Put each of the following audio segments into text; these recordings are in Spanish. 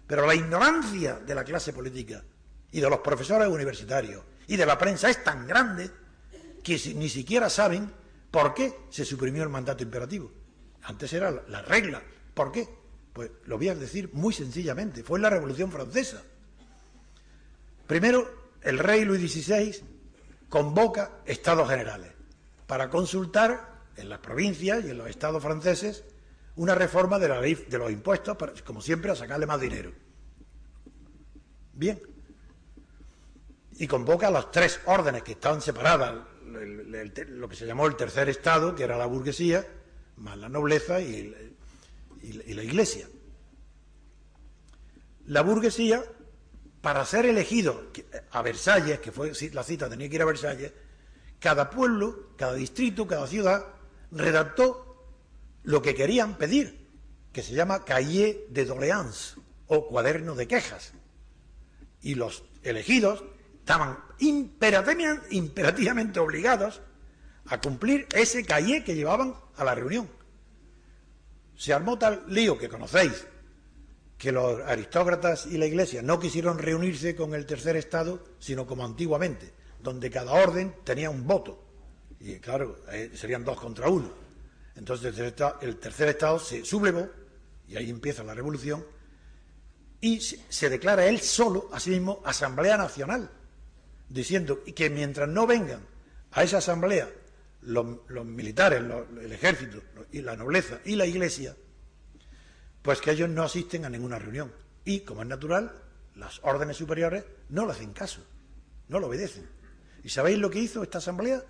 Pero la ignorancia de la clase política y de los profesores universitarios y de la prensa es tan grande que ni siquiera saben por qué se suprimió el mandato imperativo. Antes era la regla. ¿Por qué? Pues lo voy a decir muy sencillamente. Fue en la Revolución Francesa. Primero, el rey Luis XVI convoca estados generales para consultar en las provincias y en los estados franceses una reforma de la ley de los impuestos, para, como siempre, a sacarle más dinero. Bien. Y convoca a las tres órdenes que estaban separadas, lo que se llamó el tercer estado, que era la burguesía, más la nobleza y la iglesia. La burguesía, para ser elegido a Versalles, que fue la cita, tenía que ir a Versalles, cada pueblo, cada distrito, cada ciudad redactó lo que querían pedir, que se llama cahier de doléances o cuaderno de quejas. Y los elegidos estaban imperativamente obligados a cumplir ese cahier que llevaban a la reunión. Se armó tal lío que conocéis, que los aristócratas y la iglesia no quisieron reunirse con el tercer estado, sino como antiguamente, donde cada orden tenía un voto. Y claro, serían 2 contra 1. Entonces el tercer estado se sublevó, y ahí empieza la revolución, y se declara él solo, a sí mismo, Asamblea Nacional, diciendo que mientras no vengan a esa asamblea los militares, el ejército, y la nobleza y la iglesia, pues que ellos no asisten a ninguna reunión. Y, como es natural, las órdenes superiores no le hacen caso, no lo obedecen. ¿Y sabéis lo que hizo esta asamblea?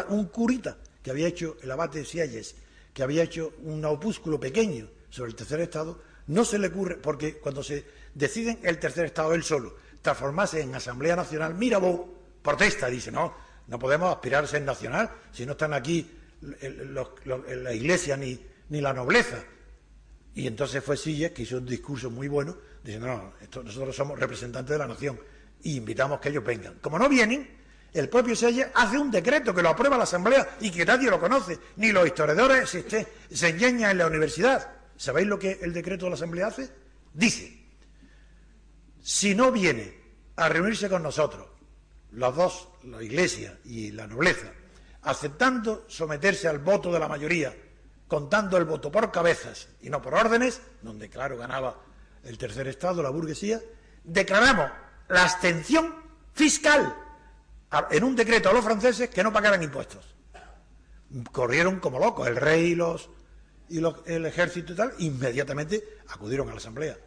Un curita que había hecho, el abate Sieyes, que había hecho un opúsculo pequeño sobre el tercer estado, no se le ocurre, porque cuando se deciden el tercer estado él solo transformarse en Asamblea Nacional, Mirabeau protesta, dice, no podemos aspirar a ser nacional si no están aquí la iglesia ni la nobleza. Y entonces fue Sieyes que hizo un discurso muy bueno, diciendo, nosotros somos representantes de la nación y invitamos que ellos vengan. Como no vienen, el propio Sieyes hace un decreto que lo aprueba la Asamblea y que nadie lo conoce, ni los historiadores se enseñan en la universidad. ¿Sabéis lo que el decreto de la Asamblea hace? Dice, si no viene a reunirse con nosotros los dos, la iglesia y la nobleza, aceptando someterse al voto de la mayoría, contando el voto por cabezas y no por órdenes, donde claro ganaba el tercer estado, la burguesía, declaramos la abstención fiscal en un decreto a los franceses que no pagaran impuestos. Corrieron como locos el rey y el ejército y tal, inmediatamente acudieron a la asamblea.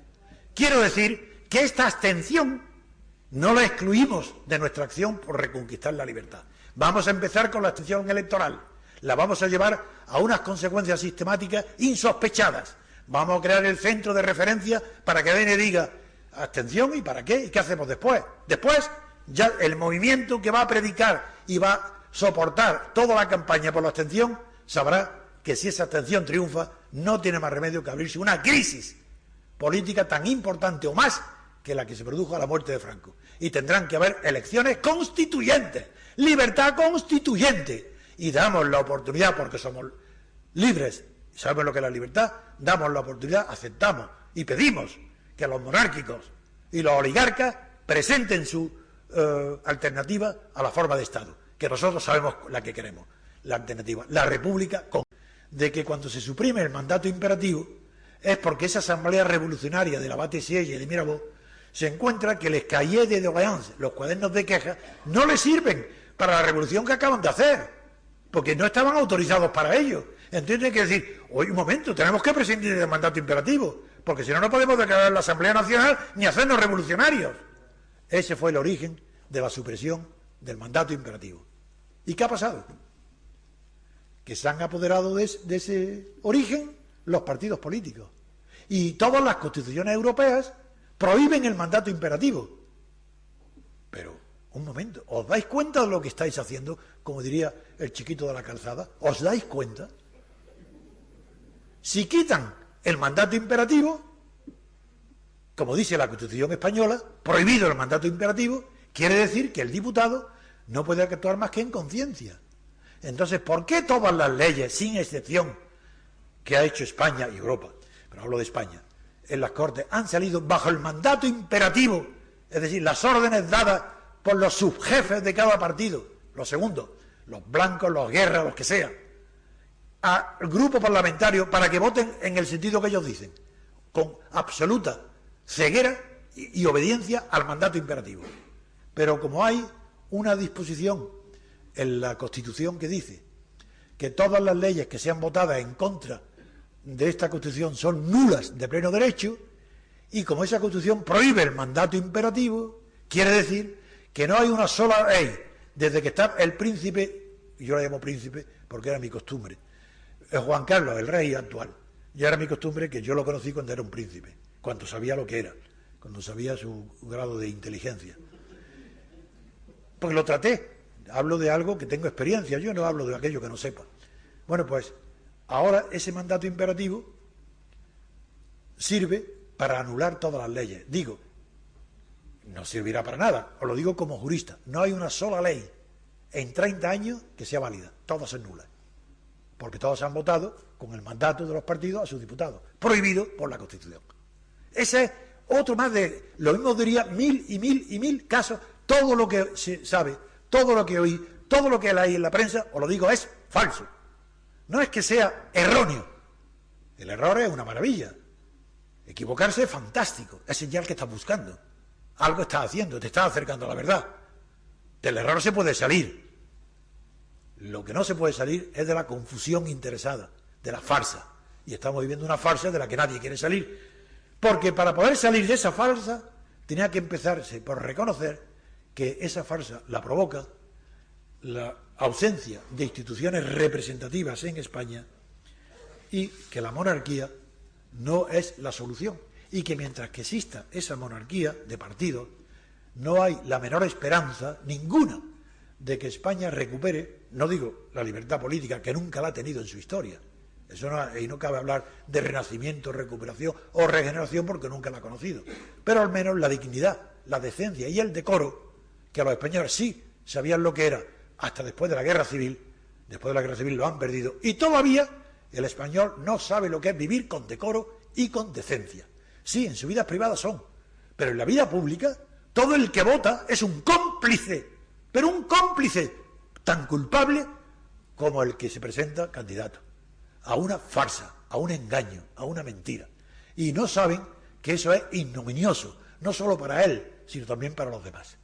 Quiero decir que esta abstención no la excluimos de nuestra acción por reconquistar la libertad. Vamos a empezar con la abstención electoral. La vamos a llevar a unas consecuencias sistemáticas insospechadas. Vamos a crear el centro de referencia para que nadie diga abstención y para qué y qué hacemos después. Después, ya el movimiento que va a predicar y va a soportar toda la campaña por la abstención sabrá que si esa abstención triunfa no tiene más remedio que abrirse una crisis política tan importante o más que la que se produjo a la muerte de Franco. Y tendrán que haber elecciones constituyentes, libertad constituyente. Y damos la oportunidad, porque somos libres, sabemos lo que es la libertad, damos la oportunidad, aceptamos y pedimos que los monárquicos y los oligarcas presenten su alternativa a la forma de Estado, que nosotros sabemos la que queremos, la alternativa, la república, de que cuando se suprime el mandato imperativo es porque esa asamblea revolucionaria del abate Sieyes y de Mirabeau se encuentra que les cahiers de doléances, los cuadernos de quejas, no les sirven para la revolución que acaban de hacer, porque no estaban autorizados para ello. Entonces hay que decir, oye, un momento, tenemos que prescindir del mandato imperativo, porque si no, no podemos declarar la Asamblea Nacional ni hacernos revolucionarios. Ese fue el origen de la supresión del mandato imperativo. ¿Y qué ha pasado? Que se han apoderado de ese origen los partidos políticos. Y todas las constituciones europeas prohíben el mandato imperativo. Pero, un momento, ¿os dais cuenta de lo que estáis haciendo? Como diría el chiquito de la calzada, ¿os dais cuenta? Si quitan el mandato imperativo, como dice la Constitución española, prohibido el mandato imperativo, quiere decir que el diputado no puede actuar más que en conciencia. Entonces, ¿por qué todas las leyes, sin excepción, que ha hecho España y Europa, pero hablo de España, en las Cortes han salido bajo el mandato imperativo, es decir, las órdenes dadas por los subjefes de cada partido, los segundos, los blancos, los guerras, los que sean, al grupo parlamentario para que voten en el sentido que ellos dicen, con absoluta ceguera y obediencia al mandato imperativo. Pero como hay una disposición en la Constitución que dice que todas las leyes que sean votadas en contra de esta Constitución son nulas de pleno derecho, y como esa Constitución prohíbe el mandato imperativo, quiere decir que no hay una sola ley, desde que está el príncipe, y yo lo llamo príncipe porque era mi costumbre, Juan Carlos, el rey actual, ya era mi costumbre que yo lo conocí cuando era un príncipe, cuando sabía lo que era, cuando sabía su grado de inteligencia. Porque lo traté, hablo de algo que tengo experiencia, yo no hablo de aquello que no sepa. Bueno, pues ahora ese mandato imperativo sirve para anular todas las leyes. Digo, no servirá para nada, os lo digo como jurista, no hay una sola ley en 30 años que sea válida, todas son nulas, porque todos han votado con el mandato de los partidos a sus diputados, prohibido por la Constitución. Ese es otro más de, lo mismo diría mil y mil casos, todo lo que se sabe, todo lo que oí, todo lo que leí en la prensa, os lo digo, es falso. No es que sea erróneo, el error es una maravilla, equivocarse es fantástico, es señal que estás buscando, algo estás haciendo, te estás acercando a la verdad, del error se puede salir, lo que no se puede salir es de la confusión interesada, de la farsa, y estamos viviendo una farsa de la que nadie quiere salir, porque para poder salir de esa farsa tenía que empezarse por reconocer que esa farsa la provoca la ausencia de instituciones representativas en España y que la monarquía no es la solución y que mientras que exista esa monarquía de partidos no hay la menor esperanza ninguna de que España recupere, no digo la libertad política, que nunca la ha tenido en su historia, eso no, y no cabe hablar de renacimiento, recuperación o regeneración porque nunca la ha conocido, pero al menos la dignidad, la decencia y el decoro, que los españoles sí sabían lo que era hasta después de la guerra civil lo han perdido, y todavía el español no sabe lo que es vivir con decoro y con decencia. Sí, en su vida privada son, pero en la vida pública todo el que vota es un cómplice, pero un cómplice tan culpable como el que se presenta candidato a una farsa, a un engaño, a una mentira, y no saben que eso es ignominioso, no solo para él, sino también para los demás.